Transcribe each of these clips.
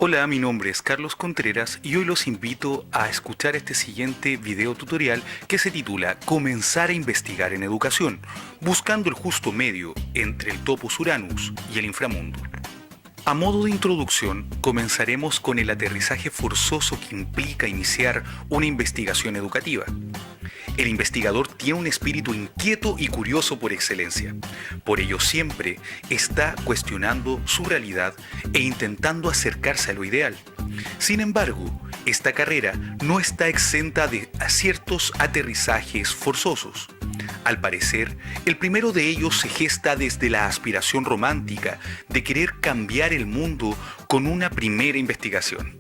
Hola, mi nombre es Carlos Contreras y hoy los invito a escuchar este siguiente video tutorial que se titula Comenzar a investigar en educación, buscando el justo medio entre el Topos Uranus y el inframundo. A modo de introducción, comenzaremos con el aterrizaje forzoso que implica iniciar una investigación educativa. El investigador tiene un espíritu inquieto y curioso por excelencia. Por ello siempre está cuestionando su realidad e intentando acercarse a lo ideal. Sin embargo, esta carrera no está exenta de ciertos aterrizajes forzosos. Al parecer, el primero de ellos se gesta desde la aspiración romántica de querer cambiar el mundo con una primera investigación.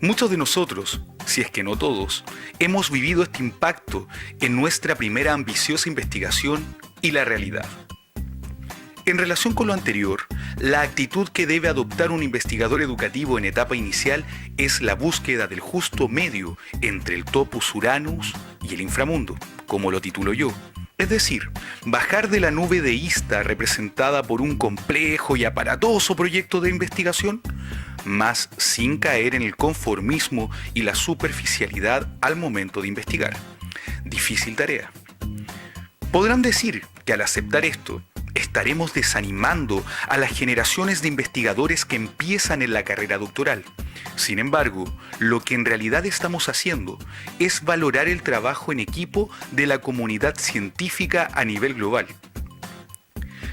Muchos de nosotros, si es que no todos, hemos vivido este impacto en nuestra primera ambiciosa investigación y la realidad. En relación con lo anterior, la actitud que debe adoptar un investigador educativo en etapa inicial es la búsqueda del justo medio entre el Topos Uranus y el inframundo, como lo titulo yo. Es decir, bajar de la nube deísta representada por un complejo y aparatoso proyecto de investigación, más sin caer en el conformismo y la superficialidad al momento de investigar. Difícil tarea. Podrán decir que al aceptar esto, estaremos desanimando a las generaciones de investigadores que empiezan en la carrera doctoral. Sin embargo, lo que en realidad estamos haciendo es valorar el trabajo en equipo de la comunidad científica a nivel global.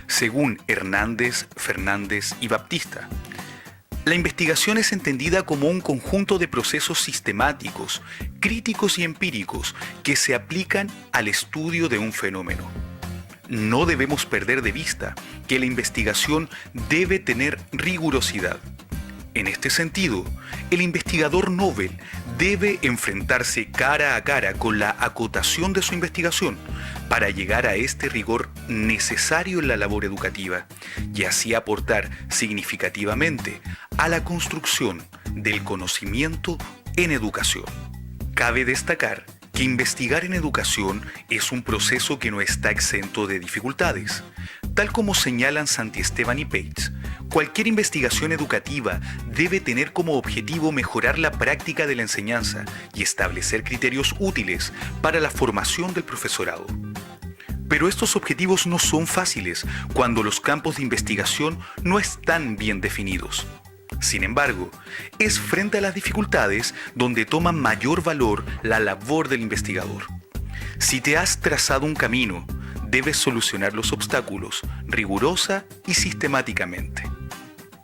Según Hernández, Fernández y Baptista, la investigación es entendida como un conjunto de procesos sistemáticos, críticos y empíricos que se aplican al estudio de un fenómeno. No debemos perder de vista que la investigación debe tener rigurosidad. En este sentido, el investigador Nobel debe enfrentarse cara a cara con la acotación de su investigación para llegar a este rigor necesario en la labor educativa y así aportar significativamente a la construcción del conocimiento en educación. Cabe destacar que investigar en educación es un proceso que no está exento de dificultades. Tal como señalan Santiesteban y Page, cualquier investigación educativa debe tener como objetivo mejorar la práctica de la enseñanza y establecer criterios útiles para la formación del profesorado. Pero estos objetivos no son fáciles cuando los campos de investigación no están bien definidos. Sin embargo, es frente a las dificultades donde toma mayor valor la labor del investigador. Si te has trazado un camino, debes solucionar los obstáculos rigurosa y sistemáticamente.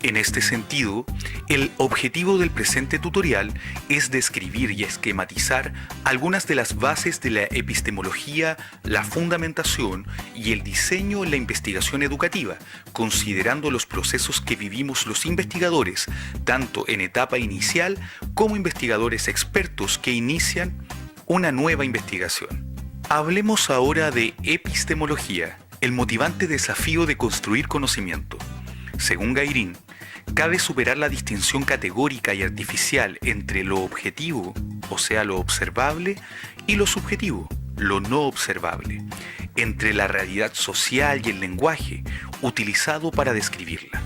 En este sentido, el objetivo del presente tutorial es describir y esquematizar algunas de las bases de la epistemología, la fundamentación y el diseño en la investigación educativa, considerando los procesos que vivimos los investigadores, tanto en etapa inicial como investigadores expertos que inician una nueva investigación. Hablemos ahora de epistemología, el motivante desafío de construir conocimiento. Según Gairin, cabe superar la distinción categórica y artificial entre lo objetivo, o sea, lo observable, y lo subjetivo, lo no observable, entre la realidad social y el lenguaje utilizado para describirla.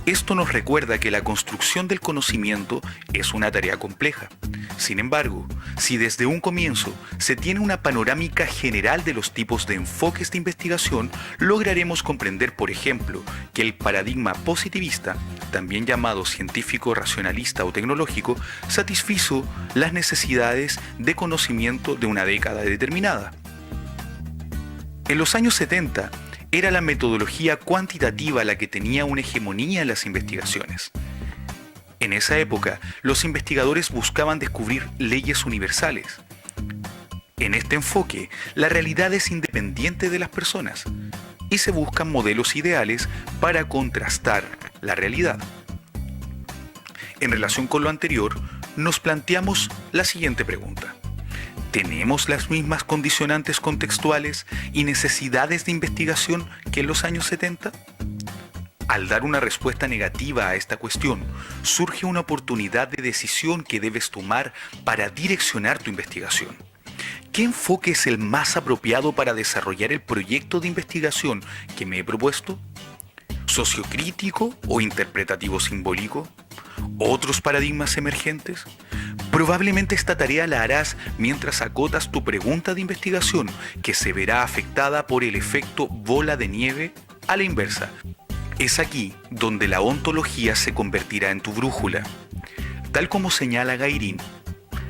Esto nos recuerda que la construcción del conocimiento es una tarea compleja. Sin embargo, si desde un comienzo se tiene una panorámica general de los tipos de enfoques de investigación, lograremos comprender, por ejemplo, que el paradigma positivista, también llamado científico racionalista o tecnológico, satisfizo las necesidades de conocimiento de una década determinada. En los años 70, era la metodología cuantitativa la que tenía una hegemonía en las investigaciones. En esa época, los investigadores buscaban descubrir leyes universales. En este enfoque, la realidad es independiente de las personas y se buscan modelos ideales para contrastar la realidad. En relación con lo anterior, nos planteamos la siguiente pregunta. ¿Tenemos las mismas condicionantes contextuales y necesidades de investigación que en los años 70? Al dar una respuesta negativa a esta cuestión, surge una oportunidad de decisión que debes tomar para direccionar tu investigación. ¿Qué enfoque es el más apropiado para desarrollar el proyecto de investigación que me he propuesto? ¿Sociocrítico o interpretativo simbólico? otros paradigmas emergentes? Probablemente esta tarea la harás mientras acotas tu pregunta de investigación, que se verá afectada por el efecto bola de nieve a la inversa. Es aquí donde la ontología se convertirá en tu brújula. Tal como señala Gairin,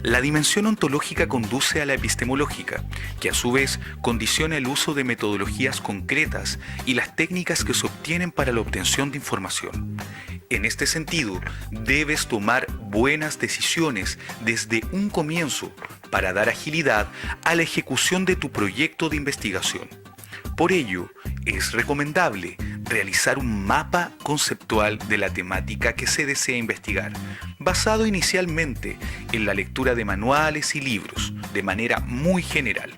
la dimensión ontológica conduce a la epistemológica, que a su vez condiciona el uso de metodologías concretas y las técnicas que se obtienen para la obtención de información. En este sentido, debes tomar buenas decisiones desde un comienzo para dar agilidad a la ejecución de tu proyecto de investigación. Por ello, es recomendable realizar un mapa conceptual de la temática que se desea investigar, basado inicialmente en la lectura de manuales y libros, de manera muy general.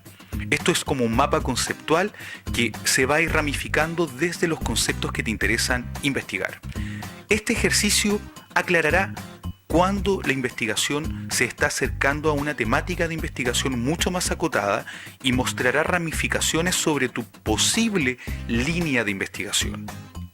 Esto es como un mapa conceptual que se va a ir ramificando desde los conceptos que te interesan investigar. Este ejercicio aclarará cuando la investigación se está acercando a una temática de investigación mucho más acotada y mostrará ramificaciones sobre tu posible línea de investigación.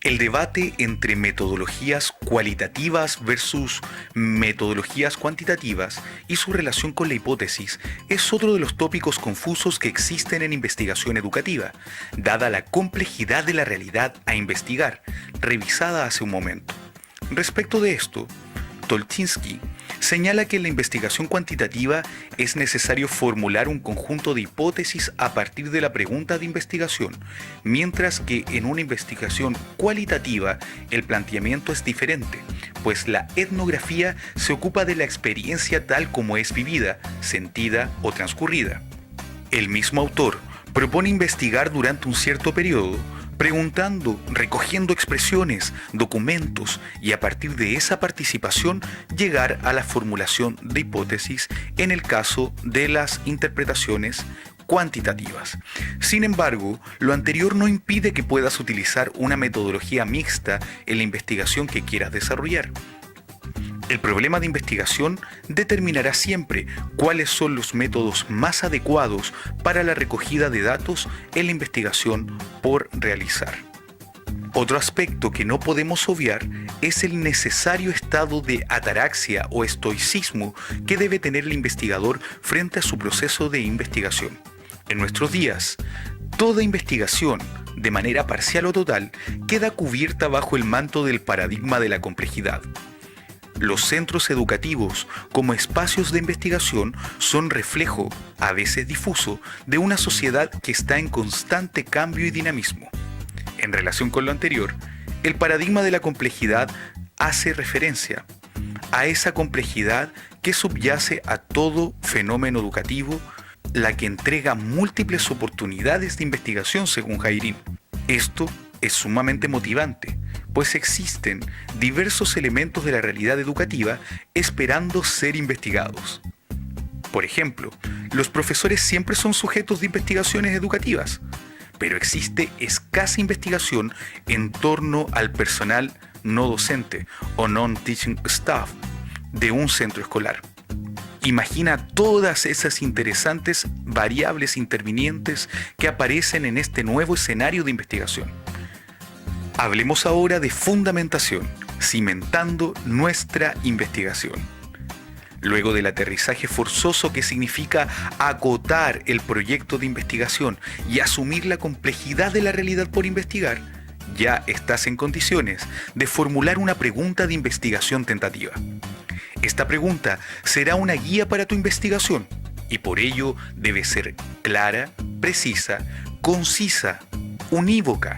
El debate entre metodologías cualitativas versus metodologías cuantitativas y su relación con la hipótesis es otro de los tópicos confusos que existen en investigación educativa, dada la complejidad de la realidad a investigar, revisada hace un momento. Respecto de esto, Tolchinsky señala que en la investigación cuantitativa es necesario formular un conjunto de hipótesis a partir de la pregunta de investigación, mientras que en una investigación cualitativa el planteamiento es diferente, pues la etnografía se ocupa de la experiencia tal como es vivida, sentida o transcurrida. El mismo autor propone investigar durante un cierto periodo, preguntando, recogiendo expresiones, documentos y a partir de esa participación llegar a la formulación de hipótesis en el caso de las interpretaciones cuantitativas. Sin embargo, lo anterior no impide que puedas utilizar una metodología mixta en la investigación que quieras desarrollar. El problema de investigación determinará siempre cuáles son los métodos más adecuados para la recogida de datos en la investigación por realizar. Otro aspecto que no podemos obviar es el necesario estado de ataraxia o estoicismo que debe tener el investigador frente a su proceso de investigación. En nuestros días, toda investigación, de manera parcial o total, queda cubierta bajo el manto del paradigma de la complejidad. Los centros educativos, como espacios de investigación, son reflejo, a veces difuso, de una sociedad que está en constante cambio y dinamismo. En relación con lo anterior, el paradigma de la complejidad hace referencia a esa complejidad que subyace a todo fenómeno educativo, la que entrega múltiples oportunidades de investigación según Gairin. Esto es sumamente motivante, pues existen diversos elementos de la realidad educativa esperando ser investigados. Por ejemplo, los profesores siempre son sujetos de investigaciones educativas, pero existe escasa investigación en torno al personal no docente o non-teaching staff de un centro escolar. Imagina todas esas interesantes variables intervinientes que aparecen en este nuevo escenario de investigación. Hablemos ahora de fundamentación, cimentando nuestra investigación. Luego del aterrizaje forzoso que significa acotar el proyecto de investigación y asumir la complejidad de la realidad por investigar, ya estás en condiciones de formular una pregunta de investigación tentativa. Esta pregunta será una guía para tu investigación y por ello debe ser clara, precisa, concisa, unívoca,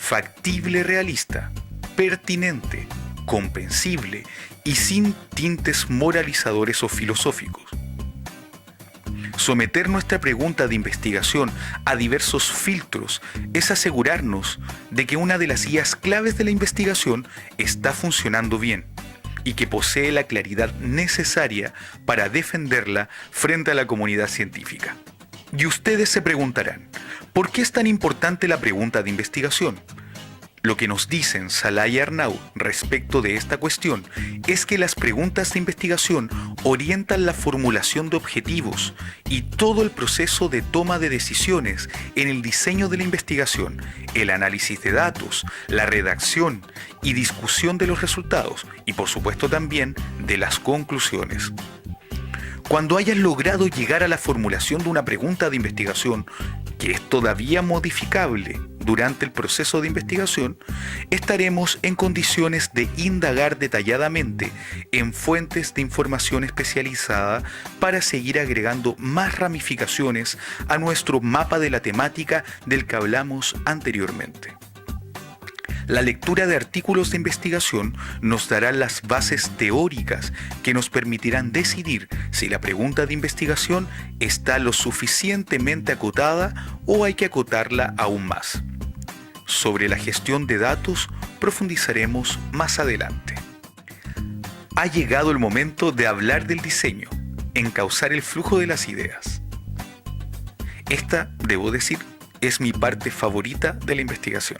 factible, realista, pertinente, comprensible y sin tintes moralizadores o filosóficos. Someter nuestra pregunta de investigación a diversos filtros es asegurarnos de que una de las guías claves de la investigación está funcionando bien y que posee la claridad necesaria para defenderla frente a la comunidad científica. Y ustedes se preguntarán, ¿por qué es tan importante la pregunta de investigación? Lo que nos dicen Salah y Arnaud respecto de esta cuestión es que las preguntas de investigación orientan la formulación de objetivos y todo el proceso de toma de decisiones en el diseño de la investigación, el análisis de datos, la redacción y discusión de los resultados y por supuesto también de las conclusiones. Cuando hayas logrado llegar a la formulación de una pregunta de investigación, que es todavía modificable durante el proceso de investigación, estaremos en condiciones de indagar detalladamente en fuentes de información especializada para seguir agregando más ramificaciones a nuestro mapa de la temática del que hablamos anteriormente. La lectura de artículos de investigación nos dará las bases teóricas que nos permitirán decidir si la pregunta de investigación está lo suficientemente acotada o hay que acotarla aún más. Sobre la gestión de datos profundizaremos más adelante. Ha llegado el momento de hablar del diseño, encauzar el flujo de las ideas. Esta, debo decir, es mi parte favorita de la investigación.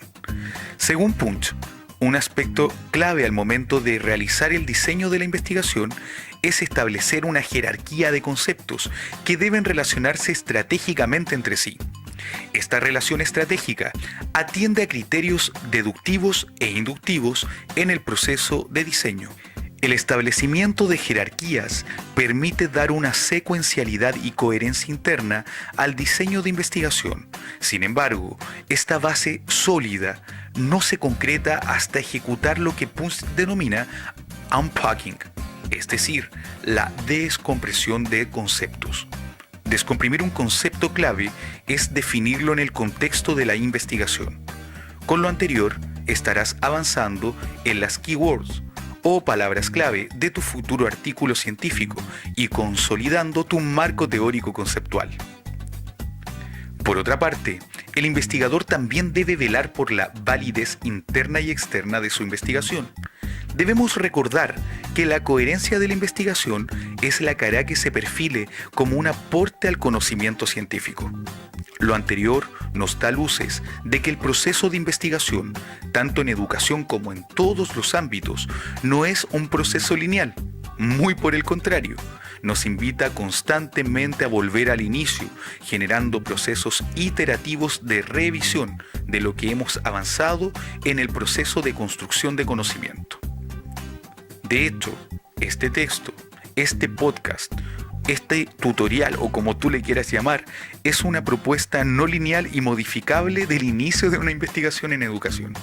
Según Punch, un aspecto clave al momento de realizar el diseño de la investigación es establecer una jerarquía de conceptos que deben relacionarse estratégicamente entre sí. Esta relación estratégica atiende a criterios deductivos e inductivos en el proceso de diseño. El establecimiento de jerarquías permite dar una secuencialidad y coherencia interna al diseño de investigación. Sin embargo, esta base sólida no se concreta hasta ejecutar lo que Punch denomina unpacking, es decir, la descompresión de conceptos. Descomprimir un concepto clave es definirlo en el contexto de la investigación. Con lo anterior, estarás avanzando en las keywords o palabras clave de tu futuro artículo científico y consolidando tu marco teórico conceptual. Por otra parte, el investigador también debe velar por la validez interna y externa de su investigación. Debemos recordar que la coherencia de la investigación es la que hará que se perfile como un aporte al conocimiento científico. Lo anterior nos da luces de que el proceso de investigación, tanto en educación como en todos los ámbitos, no es un proceso lineal. Muy por el contrario, nos invita constantemente a volver al inicio, generando procesos iterativos de revisión de lo que hemos avanzado en el proceso de construcción de conocimiento. De hecho, este texto, este podcast, este tutorial o como tú le quieras llamar, es una propuesta no lineal y modificable del inicio de una investigación en educación.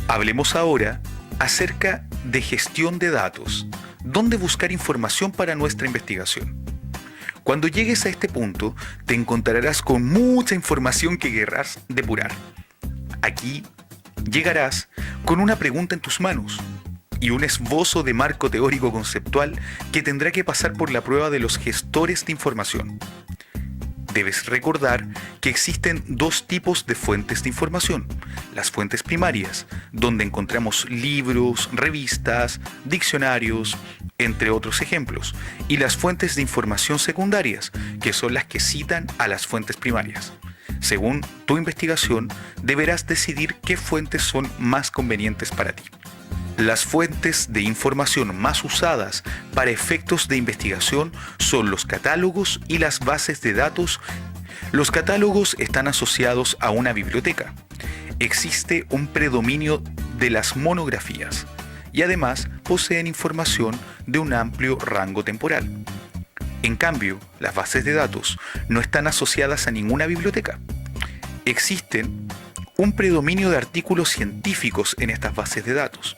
Hablemos ahora acerca de gestión de datos, dónde buscar información para nuestra investigación. Cuando llegues a este punto, te encontrarás con mucha información que querrás depurar. Aquí llegarás con una pregunta en tus manos y un esbozo de marco teórico conceptual que tendrá que pasar por la prueba de los gestores de información. Debes recordar que existen dos tipos de fuentes de información. Las fuentes primarias, donde encontramos libros, revistas, diccionarios, entre otros ejemplos, y las fuentes de información secundarias, que son las que citan a las fuentes primarias. Según tu investigación, deberás decidir qué fuentes son más convenientes para ti. Las fuentes de información más usadas para efectos de investigación son los catálogos y las bases de datos. Los catálogos están asociados a una biblioteca. Existe un predominio de las monografías y además poseen información de un amplio rango temporal. En cambio, las bases de datos no están asociadas a ninguna biblioteca. Existen un predominio de artículos científicos en estas bases de datos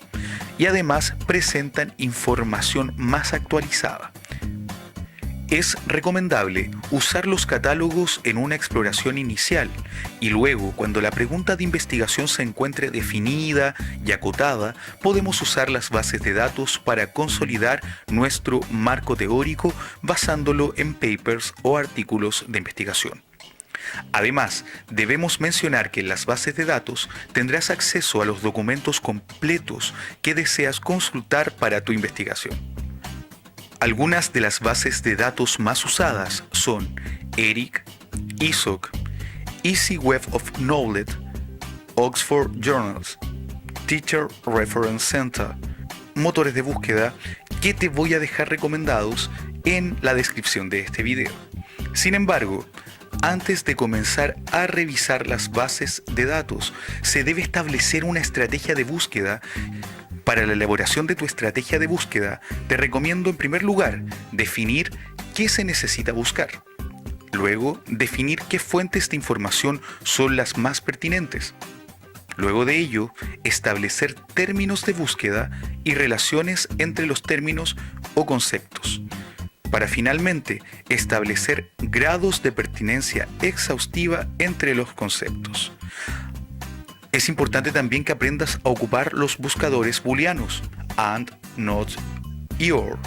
y además presentan información más actualizada. Es recomendable usar los catálogos en una exploración inicial y luego, cuando la pregunta de investigación se encuentre definida y acotada, podemos usar las bases de datos para consolidar nuestro marco teórico basándolo en papers o artículos de investigación. Además, debemos mencionar que en las bases de datos tendrás acceso a los documentos completos que deseas consultar para tu investigación. Algunas de las bases de datos más usadas son ERIC, ESOC, Easy Web of Knowledge, Oxford Journals, Teacher Reference Center, motores de búsqueda que te voy a dejar recomendados en la descripción de este video. Sin embargo, antes de comenzar a revisar las bases de datos, se debe establecer una estrategia de búsqueda. Para la elaboración de tu estrategia de búsqueda, te recomiendo en primer lugar definir qué se necesita buscar. Luego, definir qué fuentes de información son las más pertinentes. Luego de ello, establecer términos de búsqueda y relaciones entre los términos o conceptos, para finalmente establecer grados de pertinencia exhaustiva entre los conceptos. Es importante también que aprendas a ocupar los buscadores booleanos and, not y or,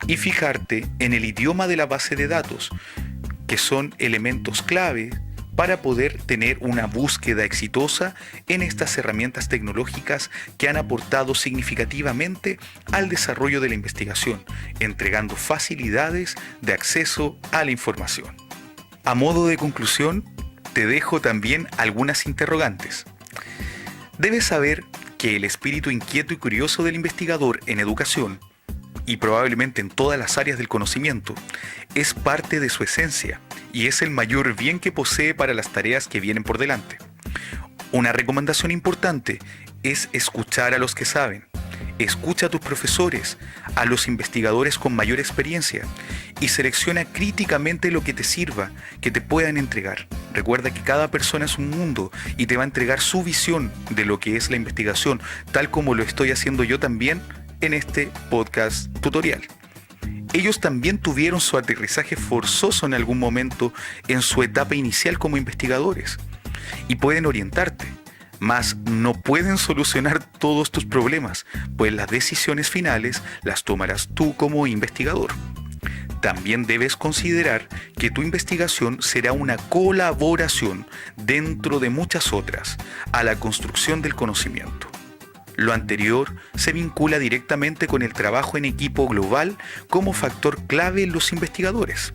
y fijarte en el idioma de la base de datos, que son elementos clave para poder tener una búsqueda exitosa en estas herramientas tecnológicas que han aportado significativamente al desarrollo de la investigación, entregando facilidades de acceso a la información. A modo de conclusión, te dejo también algunas interrogantes. Debes saber que el espíritu inquieto y curioso del investigador en educación, y probablemente en todas las áreas del conocimiento, es parte de su esencia y es el mayor bien que posee para las tareas que vienen por delante. Una recomendación importante es escuchar a los que saben. Escucha a tus profesores, a los investigadores con mayor experiencia y selecciona críticamente lo que te sirva, que te puedan entregar. Recuerda que cada persona es un mundo y te va a entregar su visión de lo que es la investigación, tal como lo estoy haciendo yo también en este podcast tutorial. Ellos también tuvieron su aterrizaje forzoso en algún momento en su etapa inicial como investigadores y pueden orientarte, mas no pueden solucionar todos tus problemas, pues las decisiones finales las tomarás tú como investigador. También debes considerar que tu investigación será una colaboración dentro de muchas otras a la construcción del conocimiento. Lo anterior se vincula directamente con el trabajo en equipo global como factor clave en los investigadores.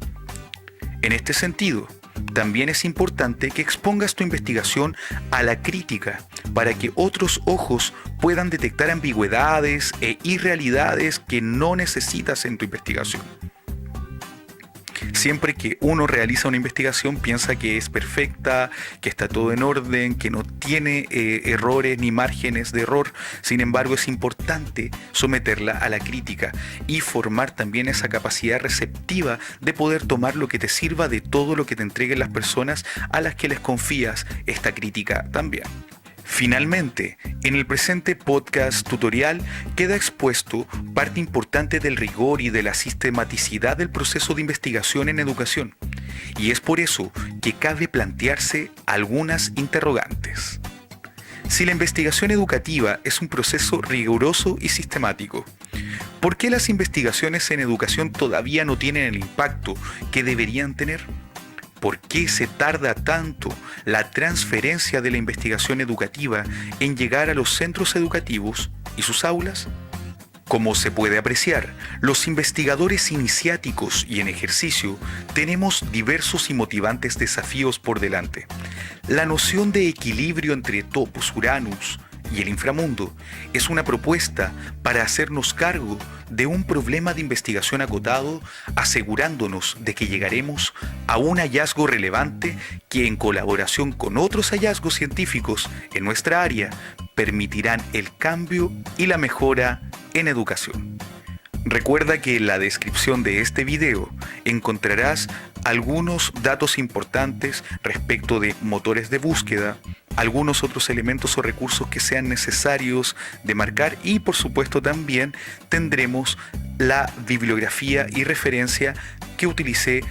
En este sentido, también es importante que expongas tu investigación a la crítica para que otros ojos puedan detectar ambigüedades e irrealidades que no necesitas en tu investigación. Siempre que uno realiza una investigación piensa que es perfecta, que está todo en orden, que no tiene errores ni márgenes de error. Sin embargo, es importante someterla a la crítica y formar también esa capacidad receptiva de poder tomar lo que te sirva de todo lo que te entreguen las personas a las que les confías esta crítica también. Finalmente, en el presente podcast tutorial queda expuesto parte importante del rigor y de la sistematicidad del proceso de investigación en educación, y es por eso que cabe plantearse algunas interrogantes. Si la investigación educativa es un proceso riguroso y sistemático, ¿por qué las investigaciones en educación todavía no tienen el impacto que deberían tener? ¿Por qué se tarda tanto la transferencia de la investigación educativa en llegar a los centros educativos y sus aulas? Como se puede apreciar, los investigadores iniciáticos y en ejercicio tenemos diversos y motivantes desafíos por delante. La noción de equilibrio entre Topos Uranus y el inframundo es una propuesta para hacernos cargo de un problema de investigación acotado, asegurándonos de que llegaremos a un hallazgo relevante que, en colaboración con otros hallazgos científicos en nuestra área, permitirán el cambio y la mejora en educación. Recuerda que en la descripción de este video encontrarás algunos datos importantes respecto de motores de búsqueda, algunos otros elementos o recursos que sean necesarios de marcar y por supuesto también tendremos la bibliografía y referencia que utilicé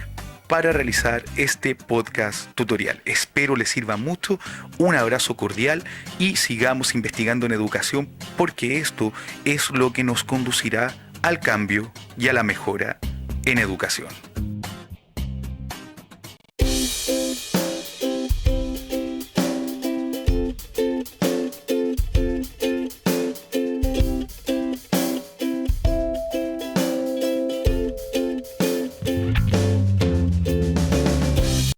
para realizar este podcast tutorial. Espero les sirva mucho, un abrazo cordial y sigamos investigando en educación porque esto es lo que nos conducirá al cambio y a la mejora en educación.